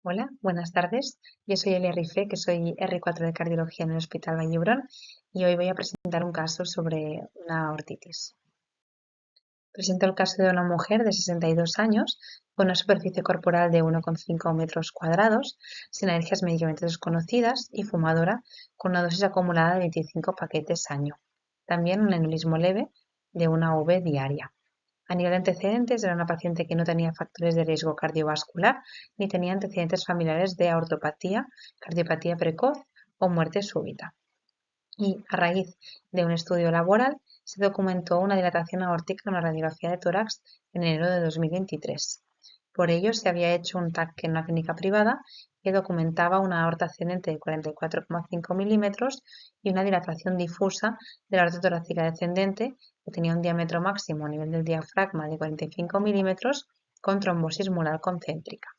Hola, buenas tardes. Yo soy Elia Rifé, que soy R4 de Cardiología en el Hospital Vall y hoy voy a presentar un caso sobre una aortitis. Presento el caso de una mujer de 62 años con una superficie corporal de 1,5 metros cuadrados, sin alergias medicamentos desconocidas y fumadora, con una dosis acumulada de 25 paquetes año. También un aneurismo leve de una V diaria. A nivel de antecedentes, era una paciente que no tenía factores de riesgo cardiovascular ni tenía antecedentes familiares de aortopatía, cardiopatía precoz o muerte súbita. Y a raíz de un estudio laboral, se documentó una dilatación aórtica en una radiografía de tórax en enero de 2023. Por ello, se había hecho un TAC en una clínica privada que documentaba una aorta ascendente de 44,5 milímetros y una dilatación difusa de la aorta torácica descendente que tenía un diámetro máximo a nivel del diafragma de 45 milímetros con trombosis mural concéntrica.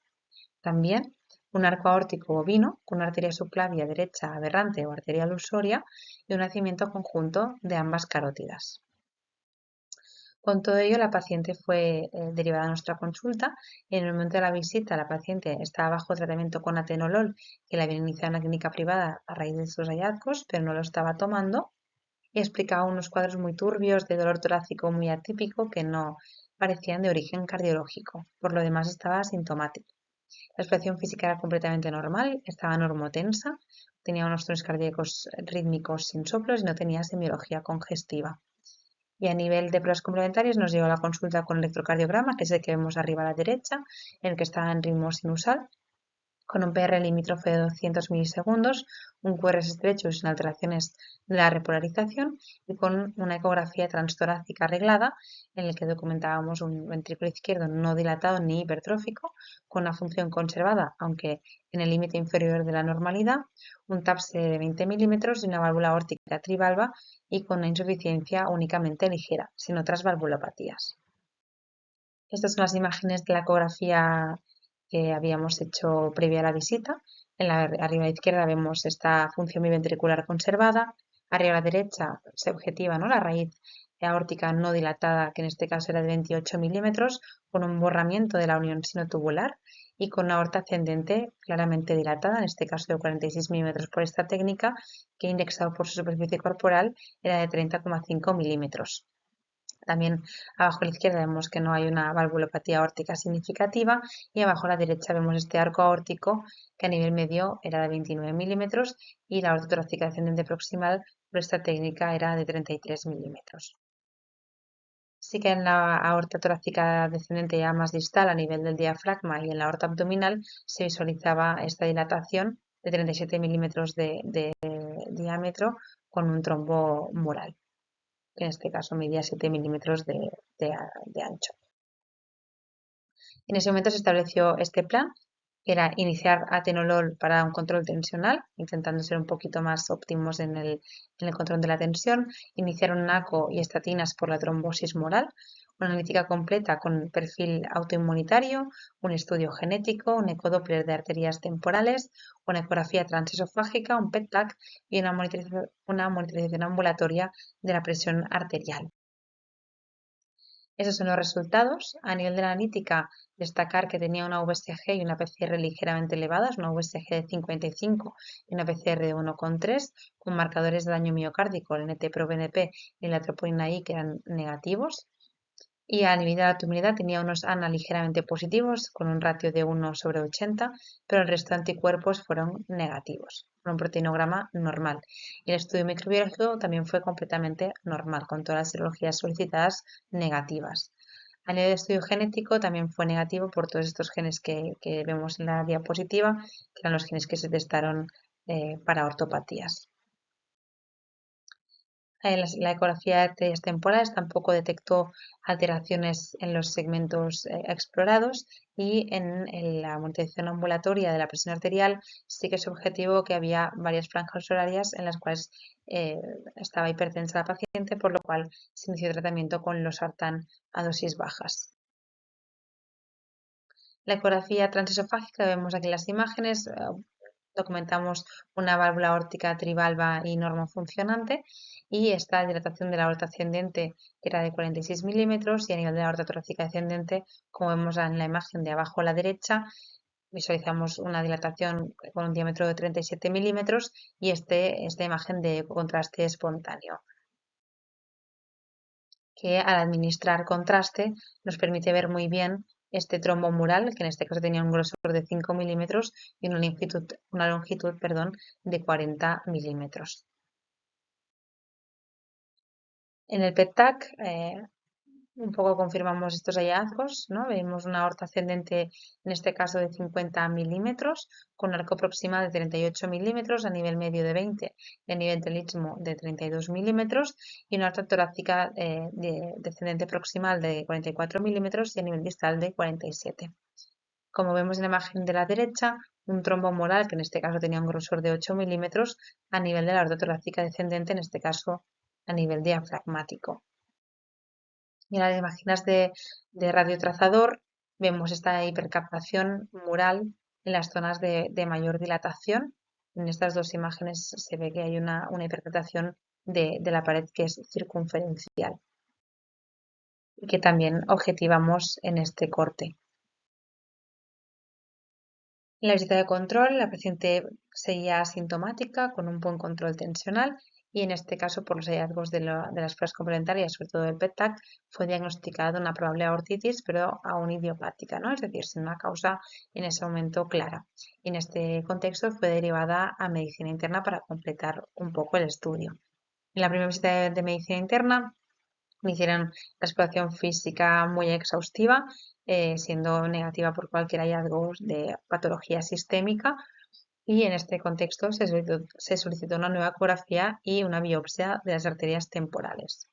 También un arco aórtico bovino con una arteria subclavia derecha aberrante o arteria lusoria y un nacimiento conjunto de ambas carótidas. Con todo ello, la paciente fue derivada a nuestra consulta y en el momento de la visita la paciente estaba bajo tratamiento con atenolol que la habían iniciado en la clínica privada a raíz de estos hallazgos, pero no lo estaba tomando y explicaba unos cuadros muy turbios de dolor torácico muy atípico que no parecían de origen cardiológico. Por lo demás estaba asintomático. La exploración física era completamente normal, estaba normotensa, tenía unos tonos cardíacos rítmicos sin soplos y no tenía semiología congestiva. Y a nivel de pruebas complementarias nos llevó a la consulta con electrocardiograma, que es el que vemos arriba a la derecha, en el que estaba en ritmo sinusal, con un PR limítrofe de 200 milisegundos, un QRS estrecho sin alteraciones de la repolarización y con una ecografía transtorácica arreglada en el que documentábamos un ventrículo izquierdo no dilatado ni hipertrófico, con una función conservada, aunque en el límite inferior de la normalidad, un TAPSE de 20 milímetros y una válvula aórtica trivalva y con una insuficiencia únicamente ligera, sin otras valvulopatías. Estas son las imágenes de la ecografía que habíamos hecho previa a la visita. Arriba a la izquierda vemos esta función biventricular conservada. Arriba a la derecha se objetiva, ¿no?, la raíz aórtica no dilatada, que en este caso era de 28 milímetros, con un borramiento de la unión sinotubular y con una aorta ascendente claramente dilatada, en este caso de 46 milímetros por esta técnica, que indexado por su superficie corporal era de 30,5 milímetros. También abajo a la izquierda vemos que no hay una valvulopatía aórtica significativa y abajo a la derecha vemos este arco aórtico que a nivel medio era de 29 milímetros y la aorta torácica descendente proximal por esta técnica era de 33 milímetros. Sí que en la aorta torácica descendente ya más distal a nivel del diafragma y en la aorta abdominal se visualizaba esta dilatación de 37 milímetros de diámetro con un trombo mural, que en este caso medía 7 milímetros de ancho. En ese momento se estableció este plan, que era iniciar atenolol para un control tensional, intentando ser un poquito más óptimos en el control de la tensión, iniciar un NACO y estatinas por la trombosis moral, una analítica completa con perfil autoinmunitario, un estudio genético, un ecodoppler de arterias temporales, una ecografía transesofágica, un PET-TAC y una monitorización ambulatoria de la presión arterial. Esos son los resultados. A nivel de la analítica, destacar que tenía una VSG y una PCR ligeramente elevadas, una VSG de 55 y una PCR de 1,3, con marcadores de daño miocárdico, el NT-proBNP y la troponina I, que eran negativos. Y a nivel de la tuminidad tenía unos ANA ligeramente positivos, con un ratio de 1/80, pero el resto de anticuerpos fueron negativos, con un proteinograma normal. Y el estudio microbiológico también fue completamente normal, con todas las serologías solicitadas negativas. A nivel de estudio genético también fue negativo por todos estos genes que vemos en la diapositiva, que eran los genes que se testaron para ortopatías. La ecografía de arterias temporales tampoco detectó alteraciones en los segmentos explorados y en la monitorización ambulatoria de la presión arterial sí que es objetivo que había varias franjas horarias en las cuales estaba hipertensa la paciente, por lo cual se inició tratamiento con losartán a dosis bajas. La ecografía transesofágica, vemos aquí las imágenes, documentamos una válvula aórtica trivalva y normofuncionante y esta dilatación de la aorta ascendente que era de 46 milímetros y a nivel de la aorta torácica descendente, como vemos en la imagen de abajo a la derecha, visualizamos una dilatación con un diámetro de 37 milímetros y esta imagen de contraste espontáneo, que al administrar contraste nos permite ver muy bien este trombo mural, que en este caso tenía un grosor de 5 milímetros y una longitud, de 40 milímetros. En el PET-TAC un poco confirmamos estos hallazgos, ¿no? Vemos una aorta ascendente, en este caso de 50 milímetros, con un arco proximal de 38 milímetros, a nivel medio de 20 y a nivel del istmo de 32 milímetros, y una aorta torácica descendente proximal de 44 milímetros y a nivel distal de 47. Como vemos en la imagen de la derecha, un trombo mural, que en este caso tenía un grosor de 8 milímetros, a nivel de la aorta torácica descendente, en este caso a nivel diafragmático. Y en las imágenes de radiotrazador vemos esta hipercaptación mural en las zonas de mayor dilatación. En estas dos imágenes se ve que hay una hipercaptación de la pared que es circunferencial y que también objetivamos en este corte. En la visita de control, la paciente seguía asintomática con un buen control tensional y en este caso, por los hallazgos de las pruebas complementarias, sobre todo del PET-TAC, fue diagnosticada una probable aortitis, pero aún idiopática, ¿no? Es decir, sin una causa en ese momento clara. Y en este contexto fue derivada a medicina interna para completar un poco el estudio. En la primera visita de medicina interna, me hicieron la exploración física muy exhaustiva, siendo negativa por cualquier hallazgo de patología sistémica, y en este contexto se solicitó una nueva ecografía y una biopsia de las arterias temporales.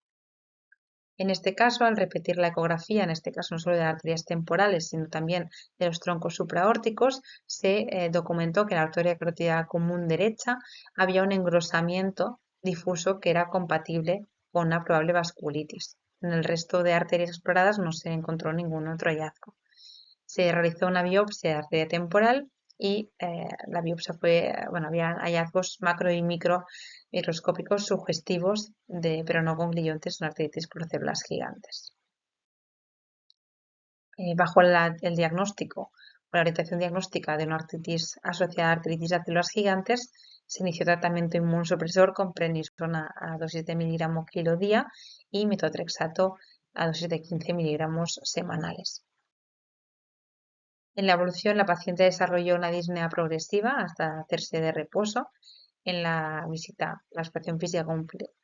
En este caso, al repetir la ecografía, en este caso no solo de las arterias temporales, sino también de los troncos supraórticos, se documentó que en la arteria carótida común derecha había un engrosamiento difuso que era compatible con una probable vasculitis. En el resto de arterias exploradas no se encontró ningún otro hallazgo. Se realizó una biopsia de arteria temporal y la biopsia había hallazgos macro y microscópicos sugestivos pero no concluyentes en arteritis por células gigantes. Bajo el diagnóstico o la orientación diagnóstica de una artritis asociada a artritis de células gigantes, se inició tratamiento inmunosupresor con prednisona a dosis de miligramo kilo día y metotrexato a dosis de 15 miligramos semanales. En la evolución, la paciente desarrolló una disnea progresiva hasta hacerse de reposo. En la visita, la exploración física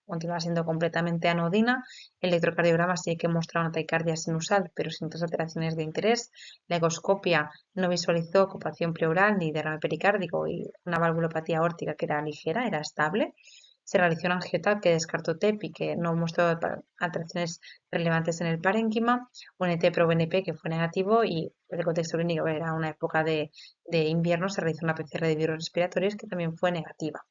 continúa siendo completamente anodina. El electrocardiograma sí que muestra una taquicardia sinusal, pero sin otras alteraciones de interés. La ecoscopia no visualizó ocupación pleural ni derrame pericárdico y una valvulopatía aórtica que era ligera, era estable. Se realizó un angioTAC que descartó TEP y que no mostró alteraciones relevantes en el parénquima, un ET-proBNP que fue negativo y el contexto clínico era una época de invierno, se realizó una PCR de virus respiratorios que también fue negativa.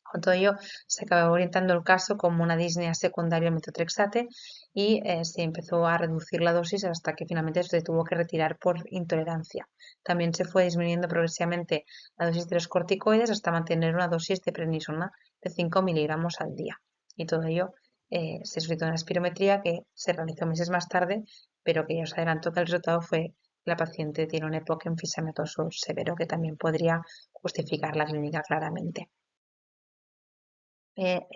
Con todo ello, se acabó orientando el caso como una disnea secundaria al metotrexate y se empezó a reducir la dosis hasta que finalmente se tuvo que retirar por intolerancia. También se fue disminuyendo progresivamente la dosis de los corticoides hasta mantener una dosis de prednisona de 5 miligramos al día. Y todo ello se solicitó una espirometría que se realizó meses más tarde, pero que ya os adelanto que el resultado fue que la paciente tiene un EPOC enfisematoso severo que también podría justificar la clínica claramente.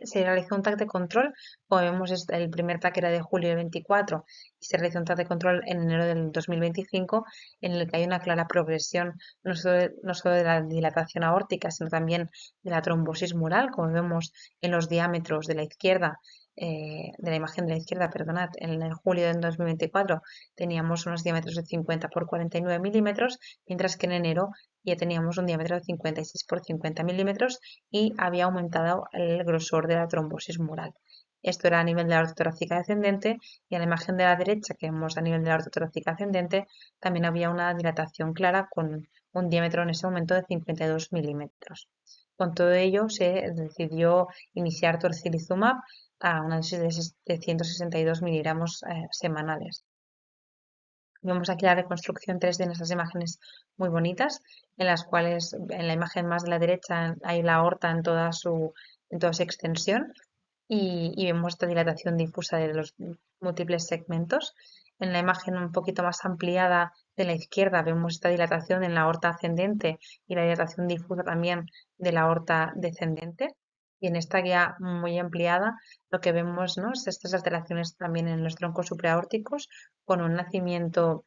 Se realizó un TAC de control, como vemos el primer TAC era de julio del 24 y se realizó un TAC de control en enero del 2025 en el que hay una clara progresión no solo de la dilatación aórtica sino también de la trombosis mural, como vemos en los diámetros de la izquierda, de la imagen de la izquierda, perdonad, en el julio del 2024 teníamos unos diámetros de 50 por 49 milímetros, mientras que en enero ya teníamos un diámetro de 56 por 50 milímetros y había aumentado el grosor de la trombosis mural. Esto era a nivel de la aorta torácica descendente y en la imagen de la derecha que vemos a nivel de la aorta torácica ascendente también había una dilatación clara con un diámetro en ese momento de 52 milímetros. Con todo ello se decidió iniciar torcilizumab a una dosis de 162 miligramos semanales. Vemos aquí la reconstrucción 3D en estas imágenes muy bonitas, en las cuales en la imagen más de la derecha hay la aorta en toda su extensión y vemos esta dilatación difusa de los múltiples segmentos. En la imagen un poquito más ampliada de la izquierda vemos esta dilatación en la aorta ascendente y la dilatación difusa también de la aorta descendente. Y en esta guía muy ampliada lo que vemos, ¿no?, es estas alteraciones también en los troncos supraórticos con un nacimiento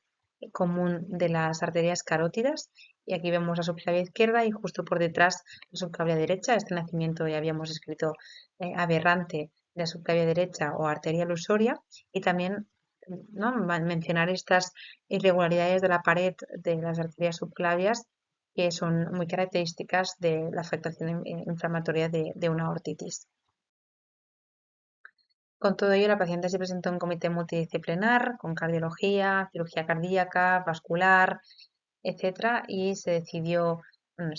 común de las arterias carótidas. Y aquí vemos la subclavia izquierda y justo por detrás la subclavia derecha. Este nacimiento ya habíamos escrito aberrante de la subclavia derecha o arteria ilusoria, y también, ¿no?, mencionar estas irregularidades de la pared de las arterias subclavias que son muy características de la afectación inflamatoria de una aortitis. Con todo ello, la paciente se presentó en un comité multidisciplinar con cardiología, cirugía cardíaca, vascular, etcétera, y se decidió, bueno,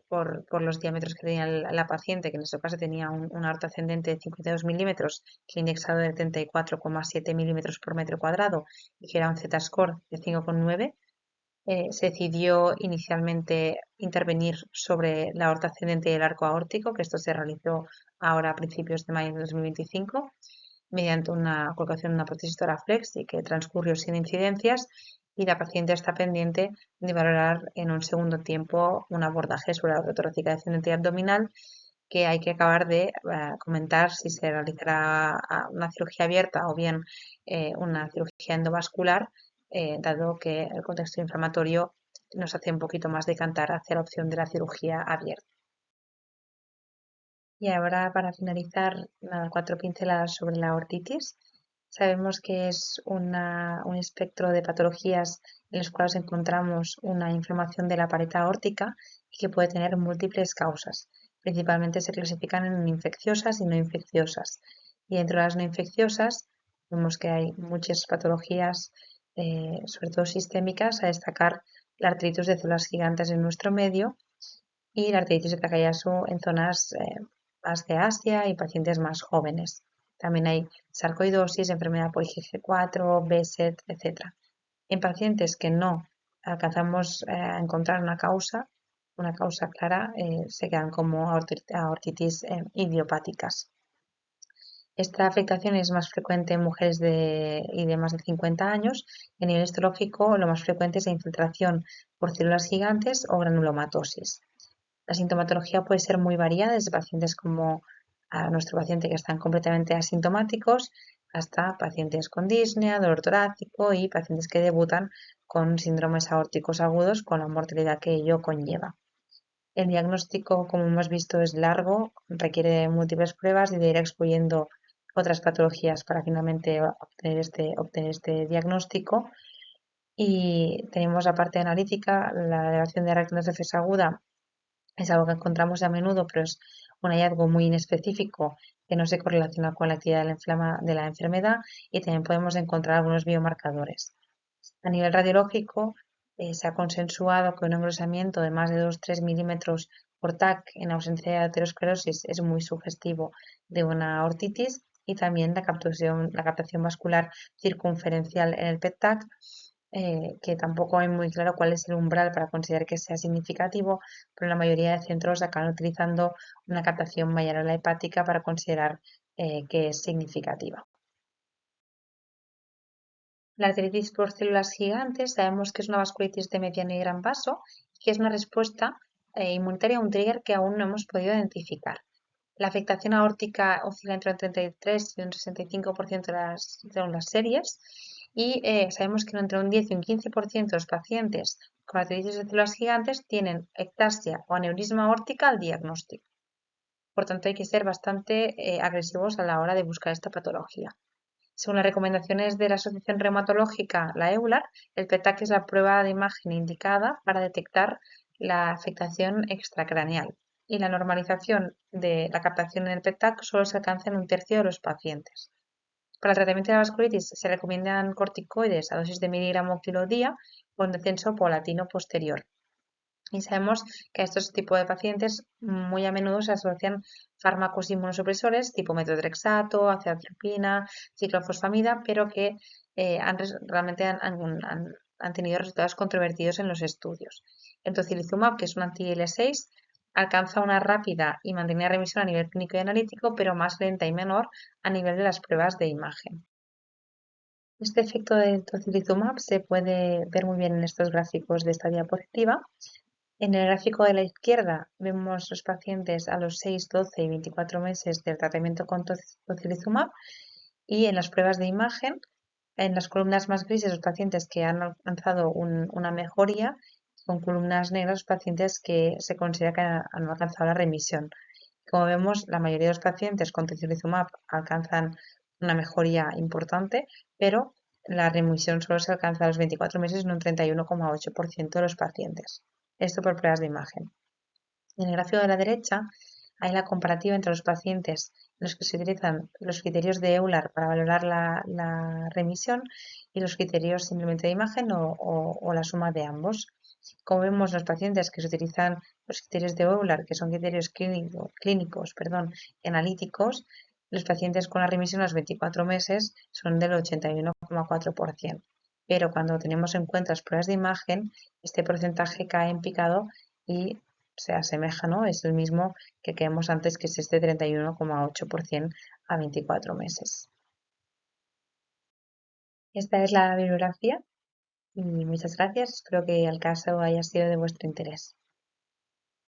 por los diámetros que tenía la paciente, que en este caso tenía una aorta ascendente de 52 milímetros, que el indexado de 34,7 milímetros por metro cuadrado y que era un Z-score de 5,9. Se decidió inicialmente intervenir sobre la aorta ascendente y el arco aórtico, que esto se realizó ahora a principios de mayo de 2025, mediante una colocación de una prótesis Toraflex y que transcurrió sin incidencias, y la paciente está pendiente de valorar en un segundo tiempo un abordaje sobre la rototóracica descendente y abdominal, que hay que acabar de comentar si se realizará una cirugía abierta o bien una cirugía endovascular, dado que el contexto inflamatorio nos hace un poquito más decantar hacia la opción de la cirugía abierta. Y ahora, para finalizar, nada, 4 pinceladas sobre la aortitis. Sabemos que es un espectro de patologías en los cuales encontramos una inflamación de la pared aórtica y que puede tener múltiples causas. Principalmente se clasifican en infecciosas y no infecciosas. Y dentro de las no infecciosas vemos que hay muchas patologías, sobre todo sistémicas, a destacar la artritis de células gigantes en nuestro medio y la artritis de Takayasu en zonas más de Asia y pacientes más jóvenes. También hay sarcoidosis, enfermedad por IgG4, BSET, etc. En pacientes que no alcanzamos a encontrar una causa clara, se quedan como aortitis idiopáticas. Esta afectación es más frecuente en mujeres y de más de 50 años. Y a nivel histológico, lo más frecuente es la infiltración por células gigantes o granulomatosis. La sintomatología puede ser muy variada, desde pacientes como a nuestro paciente que están completamente asintomáticos hasta pacientes con disnea, dolor torácico y pacientes que debutan con síndromes aórticos agudos con la mortalidad que ello conlleva. El diagnóstico, como hemos visto, es largo, requiere de múltiples pruebas y de ir excluyendo otras patologías para finalmente obtener este diagnóstico. Y tenemos la parte analítica, la elevación de aracnocefes aguda es algo que encontramos a menudo, pero es un hallazgo muy inespecífico que no se correlaciona con la actividad de la enfermedad, y también podemos encontrar algunos biomarcadores. A nivel radiológico, se ha consensuado que un engrosamiento de más de 2-3 milímetros por TAC en ausencia de aterosclerosis es muy sugestivo de una aortitis, y también la captación vascular circunferencial en el PET-TAC, que tampoco hay muy claro cuál es el umbral para considerar que sea significativo, pero la mayoría de centros acaban utilizando una captación mayor hepática para considerar que es significativa. La artritis por células gigantes sabemos que es una vasculitis de mediano y gran vaso y que es una respuesta inmunitaria a un trigger que aún no hemos podido identificar. La afectación aórtica oscila entre un 33 y un 65% de las series, y sabemos que entre un 10 y un 15% de los pacientes con artritis de células gigantes tienen ectasia o aneurisma aórtica al diagnóstico. Por tanto, hay que ser bastante agresivos a la hora de buscar esta patología. Según las recomendaciones de la Asociación Reumatológica, la EULAR, el PET-TAC es la prueba de imagen indicada para detectar la afectación extracraneal, y la normalización de la captación en el PET-TAC solo se alcanza en un tercio de los pacientes. Para el tratamiento de la vasculitis se recomiendan corticoides a dosis de miligramo kilo día con descenso paulatino posterior. Y sabemos que a estos tipos de pacientes muy a menudo se asocian fármacos inmunosupresores tipo metotrexato, azathioprina, ciclofosfamida, pero que realmente han tenido resultados controvertidos en los estudios. El tocilizumab, que es un anti-IL-6, alcanza una rápida y mantenida remisión a nivel clínico y analítico, pero más lenta y menor a nivel de las pruebas de imagen. Este efecto del tocilizumab se puede ver muy bien en estos gráficos de esta diapositiva. En el gráfico de la izquierda vemos los pacientes a los 6, 12 y 24 meses del tratamiento con tocilizumab y en las pruebas de imagen, en las columnas más grises, los pacientes que han alcanzado una mejoría, con columnas negras, los pacientes que se considera que han alcanzado la remisión. Como vemos, la mayoría de los pacientes con tocilizumab alcanzan una mejoría importante, pero la remisión solo se alcanza a los 24 meses en un 31,8% de los pacientes. Esto por pruebas de imagen. En el gráfico de la derecha hay la comparativa entre los pacientes en los que se utilizan los criterios de Euler para valorar la remisión y los criterios simplemente de imagen o la suma de ambos. Como vemos, los pacientes que se utilizan los criterios de Euler, que son criterios clínicos y analíticos, los pacientes con la remisión a los 24 meses son del 81,4%. Pero cuando tenemos en cuenta las pruebas de imagen, este porcentaje cae en picado y se asemeja, ¿no? Es el mismo que vemos antes, que es este 31,8% a 24 meses. Esta es la bibliografía y muchas gracias. Espero que el caso haya sido de vuestro interés.